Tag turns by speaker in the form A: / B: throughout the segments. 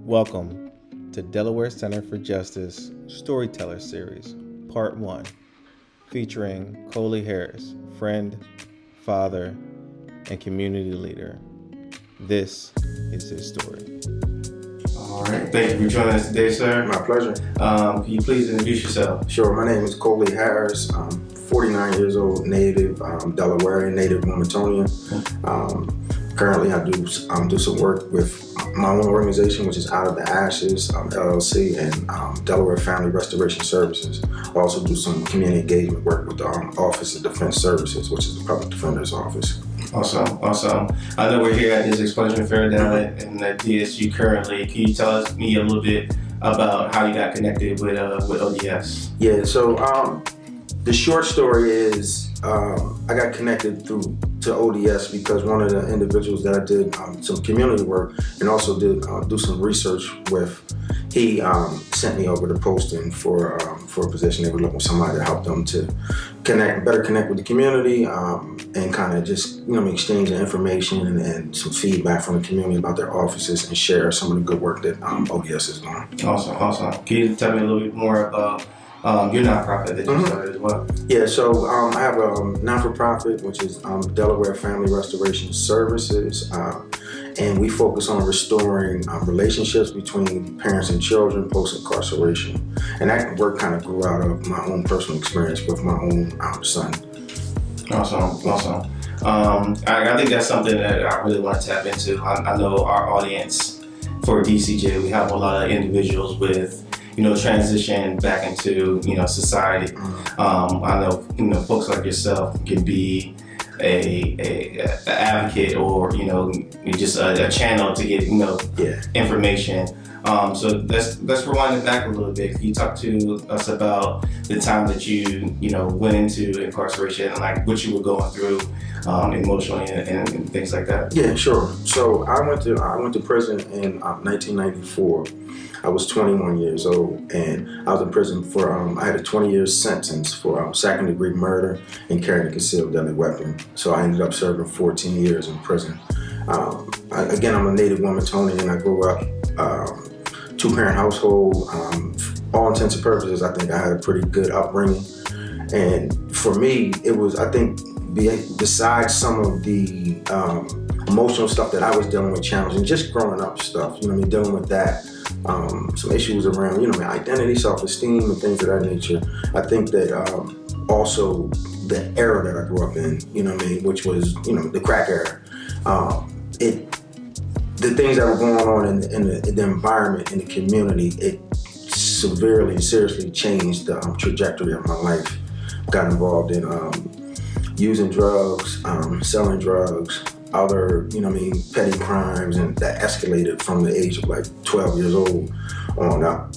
A: Welcome to Delaware Center for Justice Storyteller Series, Part 1, featuring Coley Harris, friend, father, and community leader. This is his story.
B: All right. Thank you for joining us today, sir.
C: My pleasure.
B: Can you please introduce yourself?
C: Sure. My name is Coley Harris. I'm 49 years old, native Delawarean, native Wilmingtonian. Currently, I do some work with my own organization, which is Out of the Ashes, LLC, and Delaware Family Restoration Services. I also do some community engagement work with the Office of Defense Services, which is the Public Defender's Office.
B: Awesome. I know we're here at this explosion fair down in the DSG currently. Can you tell me a little bit about how you got connected with ODS?
C: Yeah, so the short story is I got connected to ODS because one of the individuals that I did some community work and also did do some research with, he sent me over the posting for a position. They were looking for somebody to help them to better connect with the community and kind of just exchange the information and some feedback from the community about their offices and share some of the good work that ODS is doing.
B: Awesome. Can you tell me a little bit more about your nonprofit that you started as well?
C: Yeah, so I have a not-for-profit, which is Delaware Family Restoration Services, and we focus on restoring relationships between parents and children post-incarceration. And that work kind of grew out of my own personal experience with my own son.
B: Awesome. I think that's something that I really want to tap into. I know our audience for DCJ, we have a lot of individuals with transition back into, society. I know, folks like yourself can be a advocate or, just a channel to get, information. So let's rewind it back a little bit. Can you talk to us about the time that you went into incarceration and like what you were going through emotionally and things like that?
C: Yeah, sure. So I went to prison in 1994. I was 21 years old, and I was in prison for, I had a 20-year sentence for second-degree murder and carrying a concealed deadly weapon. So I ended up serving 14 years in prison. Again, I'm a native Wilmingtonian, and I grew up two-parent household. All intents and purposes, I think I had a pretty good upbringing. And for me, it was, I think, besides some of the emotional stuff that I was dealing with, challenging, just growing up stuff, dealing with that. Some issues around, identity, self-esteem, and things of that nature. I think that also the era that I grew up in, which was, the crack era. The things that were going on in the environment, in the community, it severely and seriously changed the trajectory of my life. Got involved in using drugs, selling drugs, other, petty crimes, and that escalated from the age of like 12 years old on up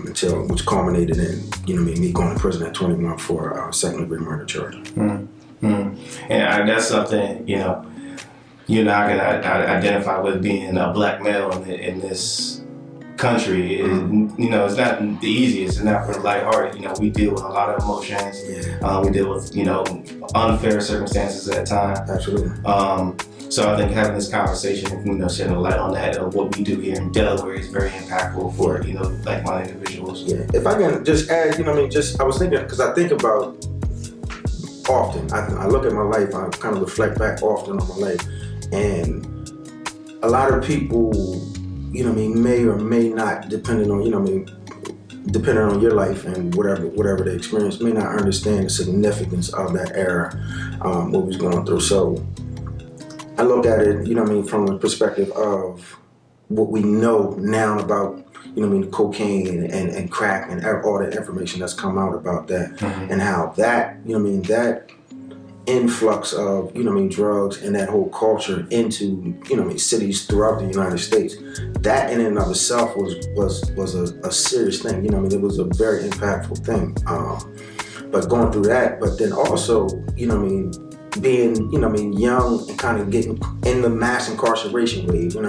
C: until, which culminated in, me going to prison at 21 for a second-degree murder charge.
B: And that's something, you and I can identify with being a black male in this country. It's not the easiest, it's not for the lighthearted. We deal with a lot of emotions. Yeah. We deal with, unfair circumstances at times.
C: Absolutely.
B: So I think having this conversation, shedding a light on that of what we do here in Delaware is very impactful for, like-minded individuals.
C: Yeah. If I can just add, I was thinking, because I think about often, I look at my life, I kind of reflect back often on my life, and a lot of people, may or may not, depending on your life and whatever they experience, may not understand the significance of that era, what was going through. So I look at it, from the perspective of what we know now about, cocaine and crack and all the information that's come out about that, and how that, that influx of, drugs and that whole culture into, cities throughout the United States, that in and of itself was a serious thing. It was a very impactful thing. But going through that, but then also, being, young and kind of getting in the mass incarceration wave, a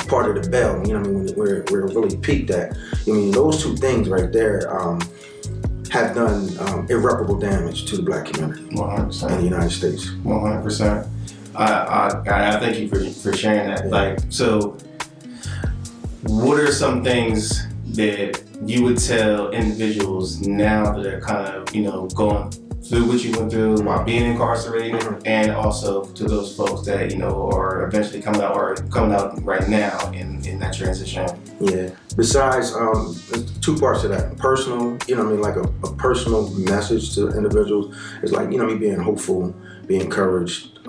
C: part of the bell, when we're really peaked at. Those two things right there have done irreparable damage to the black community
B: 100%.
C: in the United States.
B: 100%. I thank you for sharing that.
C: Yeah.
B: Like, so what are some things that you would tell individuals now that are kind of, going through what you went through while being incarcerated, and also to those folks that, are eventually coming out or coming out right now in that transition?
C: Yeah. Besides, there's two parts to that. Personal, like a personal message to individuals is like, being hopeful, be encouraged,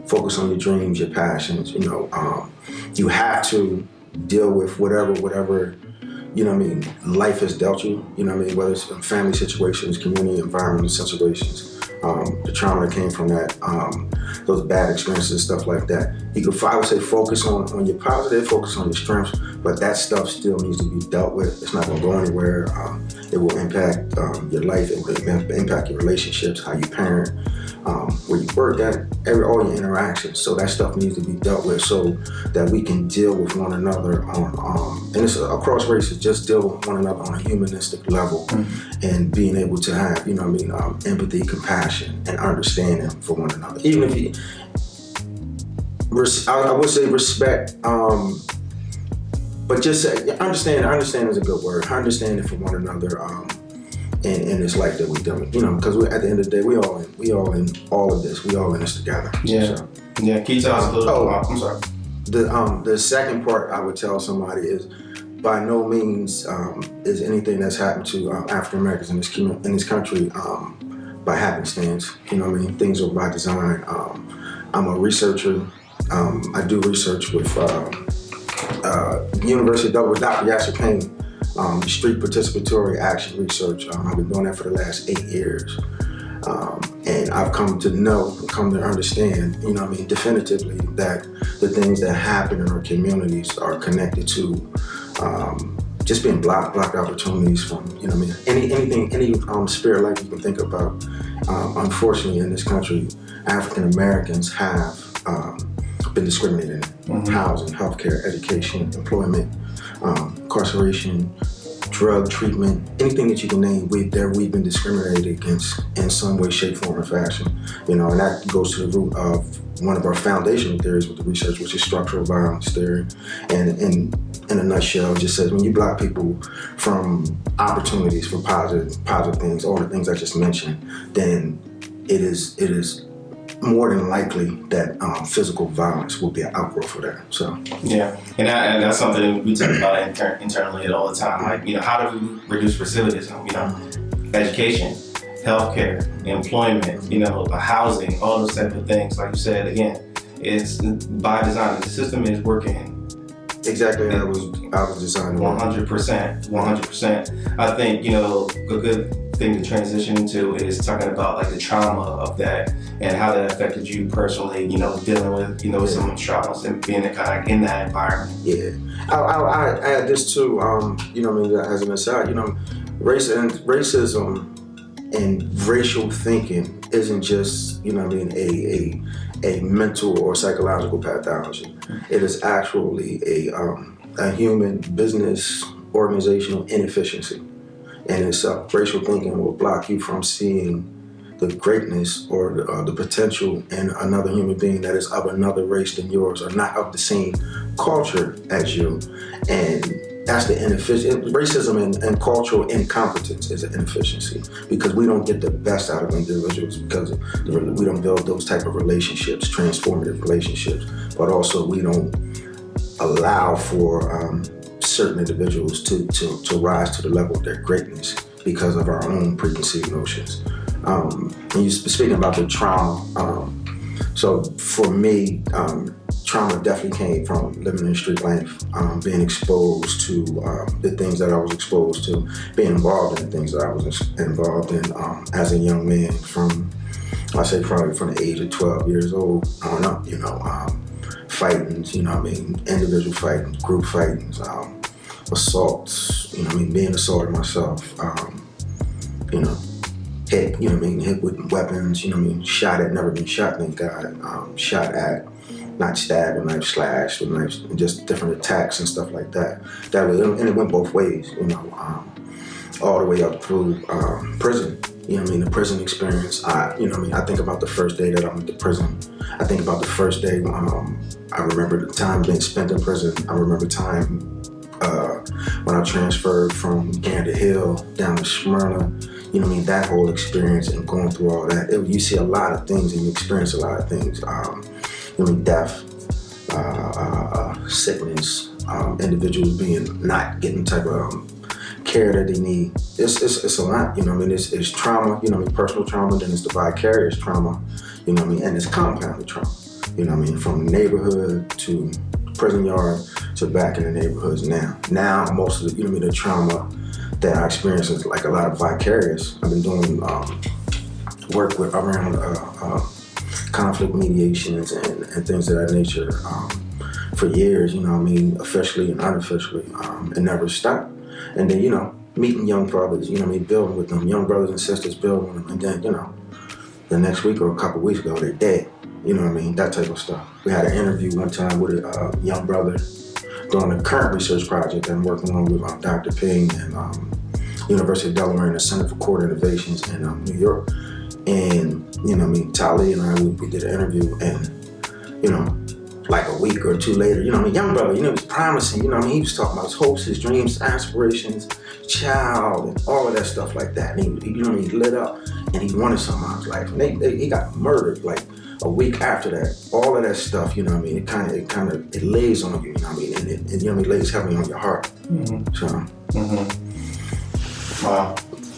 C: focus on your dreams, your passions. You have to deal with whatever life has dealt you, whether it's family situations, community, environmental situations, the trauma that came from that, those bad experiences, stuff like that. I would say focus on your positive, focus on your strengths, but that stuff still needs to be dealt with. It's not gonna go anywhere. It will impact your life, it will impact your relationships, how you parent, where you work at, all your interactions. So that stuff needs to be dealt with so that we can deal with one another on, and it's across races, just deal with one another on a humanistic level, and being able to have, empathy, compassion, and understanding for one another. Even if I would say respect, but just understand is a good word. Understanding for one another, in this life that we do, because at the end of the day, we all in all of this. We all in this together.
B: Yeah.
C: So.
B: Yeah. Can you tell us a little? I'm sorry.
C: The second part I would tell somebody is, by no means is anything that's happened to African Americans in this country by happenstance. Things are by design. I'm a researcher. I do research with University of Dublin with Dr. Yasser Payne. Street participatory action research. I've been doing that for the last 8 years. And I've come to understand, definitively that the things that happen in our communities are connected to just being blocked opportunities from, any spirit life you can think about. Unfortunately, in this country, African Americans have been discriminated in housing, healthcare, education, employment, incarceration, drug treatment, anything that you can name, we've been discriminated against in some way, shape, form, or fashion. And that goes to the root of one of our foundational theories with the research, which is structural violence theory. And in a nutshell, it just says when you block people from opportunities for positive things, all the things I just mentioned, then it is more than likely that physical violence will be an outgrowth of that. So
B: yeah, and that's something we talk about internally all the time. Like, how do we reduce recidivism? Education, healthcare, employment, housing, all those type of things. Like you said, again, it's by design. The system is working
C: exactly how I was designed.
B: 100%. I think a good thing to transition into is talking about like the trauma of that and how that affected you personally, dealing with, some traumas and being kind of in that environment.
C: Yeah. I add this too, as an aside, racism and racial thinking isn't just, a mental or psychological pathology. It is actually a human business organizational inefficiency. And itself, racial thinking will block you from seeing the greatness or the potential in another human being that is of another race than yours or not of the same culture as you. And that's the inefficiency. Racism and cultural incompetence is an inefficiency because we don't get the best out of individuals because we don't build those type of relationships, transformative relationships, but also we don't allow for certain individuals to rise to the level of their greatness because of our own preconceived notions. And you're speaking about the trauma. So for me, trauma definitely came from living in street life, being exposed to the things that I was exposed to, being involved in the things that I was involved in as a young man from the age of 12 years old on up, fightings, individual fightings, group fightings, assaults, being assaulted myself, hit, hit with weapons, shot at, never been shot, thank God, shot at, not stabbed with knife, slashed with knives, just different attacks and stuff like that. And it went both ways, all the way up through prison. The prison experience. I think about the first day that I went to prison. I think about the first day. I remember the time being spent in prison. I remember time when I transferred from Gander Hill down to Smyrna, you know what I mean, that whole experience and going through all that, you see a lot of things and you experience a lot of things. You know what I mean, death, sickness, individuals not getting the type of care that they need. It's a lot, you know what I mean, it's trauma, you know what I mean, personal trauma, then it's the vicarious trauma, you know what I mean, and it's compounded trauma, you know what I mean, from neighborhood to prison yard to back in the neighborhoods now. Now, most of the, you know what I mean, the trauma that I experience is like a lot of vicarious. I've been doing work around conflict mediations and things of that nature for years, you know what I mean, officially and unofficially, it never stopped. And then, you know, meeting young brothers, you know what I mean, building with them, young brothers and sisters, building with them, and then, you know, the next week or a couple weeks ago, they're dead. You know what I mean? That type of stuff. We had an interview one time with a young brother doing a current research project that I'm working on with Dr. Ping and University of Delaware and the Center for Court Innovations in New York. And, you know what I mean, Tali and I, we did an interview and, you know, like a week or two later, you know what I mean, young brother, you know, he was promising, you know what I mean, he was talking about his hopes, his dreams, aspirations, child, and all of that stuff like that. And he, you know what I mean, he lit up and he wanted something out of his life. And he got murdered like a week after that. All of that stuff, you know what I mean, it kind of lays on you, you know what I mean, and you know what I mean, lays heavily on your heart. Mm-hmm. So.
B: Mm-hmm.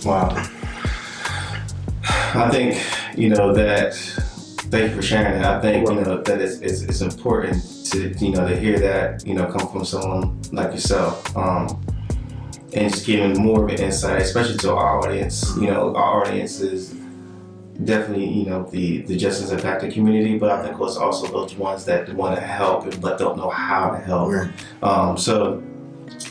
B: Wow. I think, you know, that, thank you for sharing that. I think, you know, that it's important to, you know, to hear that, you know, come from someone like yourself. And just giving more of an insight, especially to our audience. You know, our audience is definitely, you know, the justice impacted community, but I think it's also those ones that want to help but don't know how to help. Right. So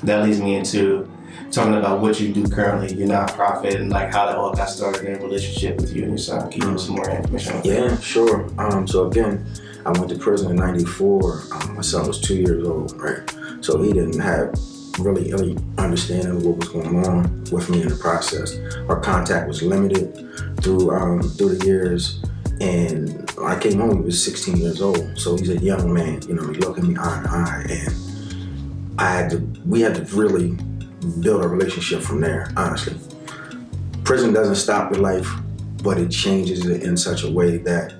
B: that leads me into talking about what you do currently, your nonprofit, and like how that all got started in a relationship with you and your son. Can you give us some more information on that?
C: Yeah, sure. So again, I went to prison in '94. My son was 2 years old, right? So he didn't have really any understanding of what was going on with me in the process. Our contact was limited through the years. And when I came home, he was 16 years old. So he's a young man, you know, he looked at me eye to eye. And we had to really build a relationship from there, honestly. Prison doesn't stop your life, but it changes it in such a way that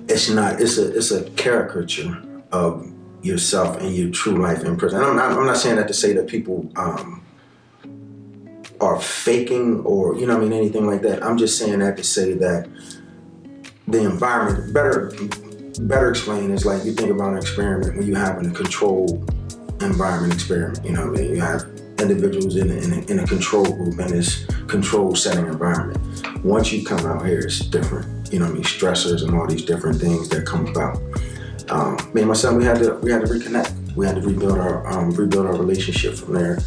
C: it's a caricature of yourself and your true life in prison. And I'm not saying that to say that people are faking or, you know what I mean, anything like that. I'm just saying that to say that the environment, better explained is like you think about an experiment when you have a controlled environment experiment, you know what I mean? You have individuals in a control group in this controlled setting environment. Once you come out here, it's different, you know what I mean? Stressors and all these different things that come about. Me and my son, we had to reconnect. We had to rebuild our relationship from there.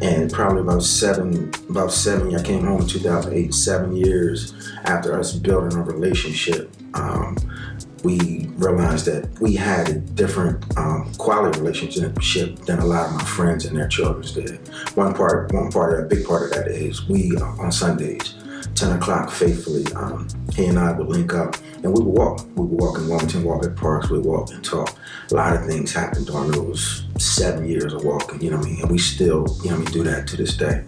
C: And probably about seven, I came home in 2008, 7 years after us building a relationship, we realized that we had a different quality relationship than a lot of my friends and their children did. A big part of that is we, on Sundays, 10 o'clock faithfully, he and I would link up and we would walk. We would walk in Wilmington, walk at parks, we would walk and talk. A lot of things happened during those 7 years of walking, you know what I mean? And we still, you know what I mean, do that to this day.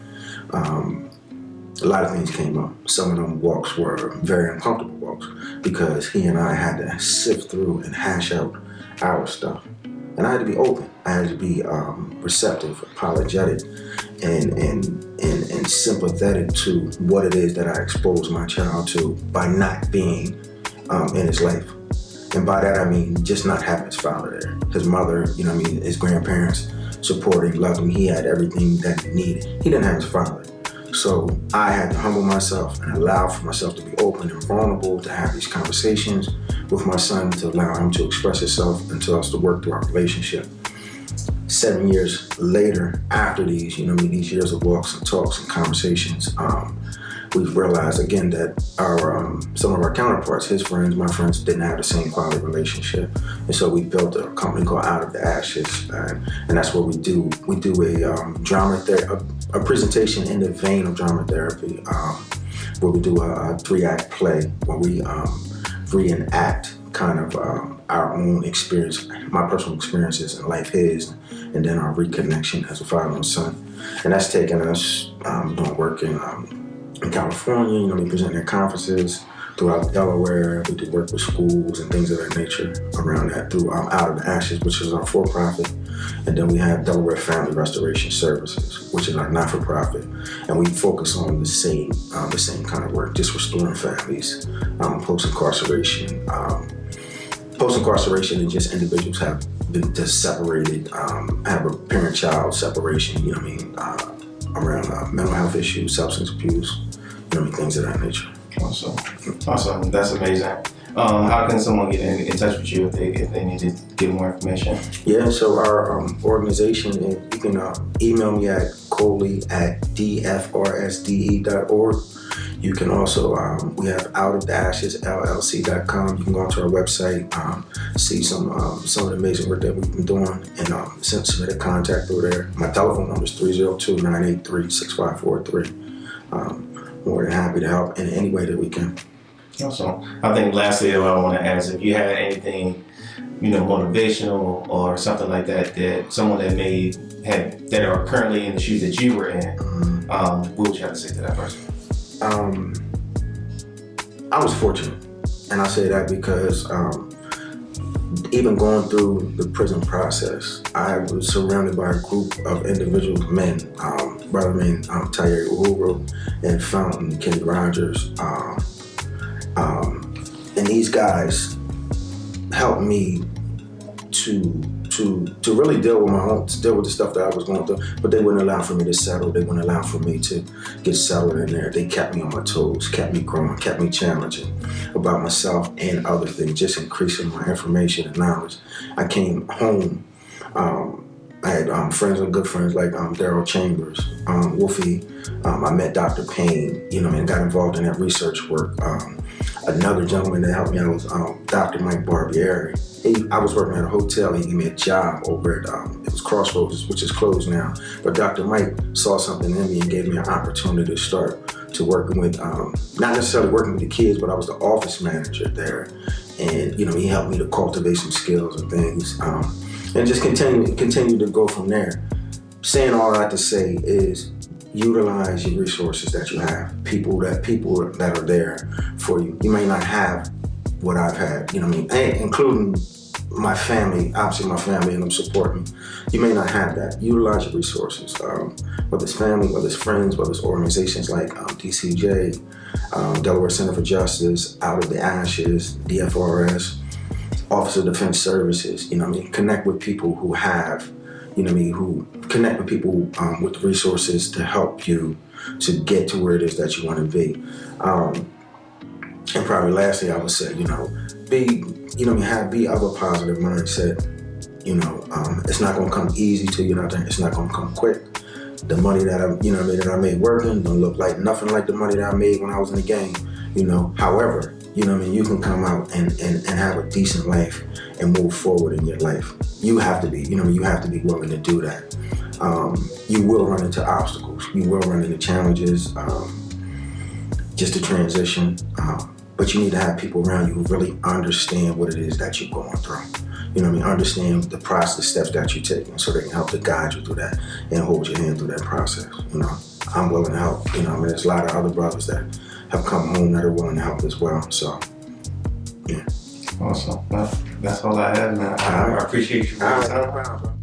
C: A lot of things came up. Some of them walks were very uncomfortable walks because he and I had to sift through and hash out our stuff. And I had to be open. I had to be receptive, apologetic, and sympathetic to what it is that I exposed my child to by not being in his life. And by that I mean just not having his father there. His mother, you know what I mean, his grandparents supported him, loved him. He had everything that he needed. He didn't have his father. So I had to humble myself and allow for myself to be open and vulnerable, to have these conversations with my son, to allow him to express himself and to us to work through our relationship. 7 years later, after these, you know, these years of walks and talks and conversations, we've realized again that some of our counterparts, his friends, my friends, didn't have the same quality relationship. And so we built a company called Out of the Ashes. And that's what we do. We do a presentation in the vein of drama therapy, where we do a 3-act play where we reenact kind of our own experience, my personal experiences in life, his, and then our reconnection as a father and son. And that's taken us doing work in California, you know, we presenting at conferences throughout Delaware. We did work with schools and things of that nature around that through Out of the Ashes, which is our for-profit. And then we have Delaware Family Restoration Services, which is our not-for-profit. And we focus on the same kind of work, just restoring families, post-incarceration. Post-incarceration and just individuals have been just separated, have a parent-child separation, you know what I mean, around mental health issues, substance abuse, you know, things of that nature.
B: Awesome. That's amazing. How can someone get in touch with you if they need to get more information?
C: Yeah, so our organization, you can email me at coley@dfrsde.org. You can also, we have Out of the Ashes, LLC.com. You can go onto our website, see some of the amazing work that we've been doing, and submit a contact through there. My telephone number is 302-983-6543. More than happy to help in any way that we can.
B: Awesome. I think lastly, I want to ask if you had anything, you know, motivational or something like that, that someone that that are currently in the shoes that you were in, what would you have to say to that person?
C: I was fortunate, and I say that because even going through the prison process, I was surrounded by a group of individuals, men, brother men, Tyre Uhuru and Fountain, Kenny Rogers, and these guys helped me to really deal with the stuff that I was going through, but they wouldn't allow for me to settle. They wouldn't allow for me to get settled in there. They kept me on my toes, kept me growing, kept me challenging about myself and other things, just increasing my information and knowledge. I came home. I had friends and good friends like Daryl Chambers, Wolfie. I met Dr. Payne, you know, and got involved in that research work. Another gentleman that helped me out was Dr. Mike Barbieri. I was working at a hotel. He gave me a job over at, it was Crossroads, which is closed now. But Dr. Mike saw something in me and gave me an opportunity to start to working with, not necessarily working with the kids, but I was the office manager there. And, you know, he helped me to cultivate some skills and things. And just continue to go from there. Saying all that to say is utilize your resources that you have. People that are there for you. You may not have what I've had, you know what I mean? And including my family, obviously my family and them support me. You may not have that. Utilize your resources. Whether it's family, whether it's friends, whether it's organizations like DCJ, Delaware Center for Justice, Out of the Ashes, DFRS, Office of Defense Services, you know what I mean? Connect with people who have, you know what I mean, who connect with people with resources to help you to get to where it is that you want to be. And probably lastly, I would say, you know, be of a positive mindset. You know, it's not going to come easy to you. It's not going to come quick. The money that I made working don't look like nothing like the money that I made when I was in the game. You know, however, you know what I mean, you can come out and have a decent life and move forward in your life. You have to be, you have to be willing to do that. You will run into obstacles. You will run into challenges, just to transition. But you need to have people around you who really understand what it is that you're going through. You know what I mean? Understand the process, steps that you're taking so they can help to guide you through that and hold your hand through that process. You know, I'm willing to help. You know, I mean, there's a lot of other brothers that have come home that are willing to help as well. So, yeah.
B: Awesome. Well, that's all I have, man. I appreciate you for your time.